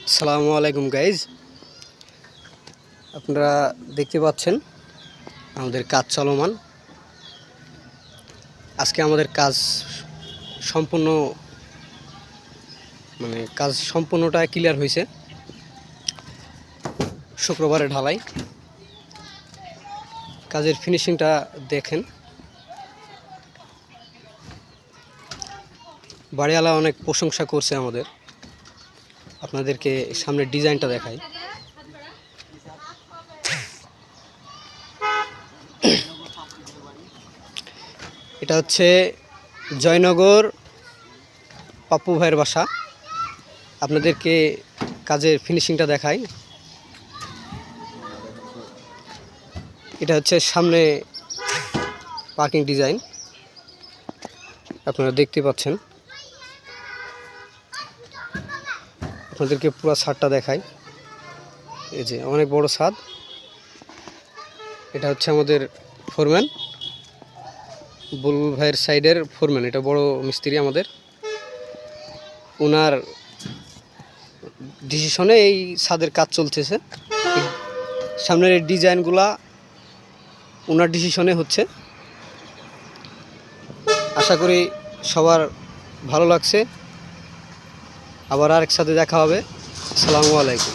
আসসালামু আলাইকুম গাইজ, আপনারা দেখতে পাচ্ছেন আমাদের কাজ চলমান। আজকে আমাদের কাজ সম্পূর্ণটা ক্লিয়ার হয়েছে। শুক্রবারে ঢালাই কাজের ফিনিশিংটা দেখেন। বাড়িওয়ালা অনেক প্রশংসা করছে আমাদের। আপনাদেরকে সামনের ডিজাইনটা দেখাই। এটা হচ্ছে জয়নগর পাপ্পু ভাইয়ের বাসা। আপনাদেরকে কাজের ফিনিশিংটা দেখাই। এটা হচ্ছে সামনে পার্কিং ডিজাইন, আপনারা দেখতে পাচ্ছেন। আপনাদেরকে পুরো ছাদটা দেখাই। এই যে অনেক বড় ছাদ। এটা হচ্ছে আমাদের ফোরম্যান, বুলবুল ভাইয়ের সাইডের ফোরম্যান। এটা বড় মিস্ত্রি আমাদের। ওনার ডিসিশনে এই ছাদের কাজ চলতেছে। সামনের এই ডিজাইনগুলা ওনার ডিসিশনে হচ্ছে। আশা করি সবার ভালো লাগছে। আবার আরেক সাথে দেখা হবে। আসসালামু আলাইকুম।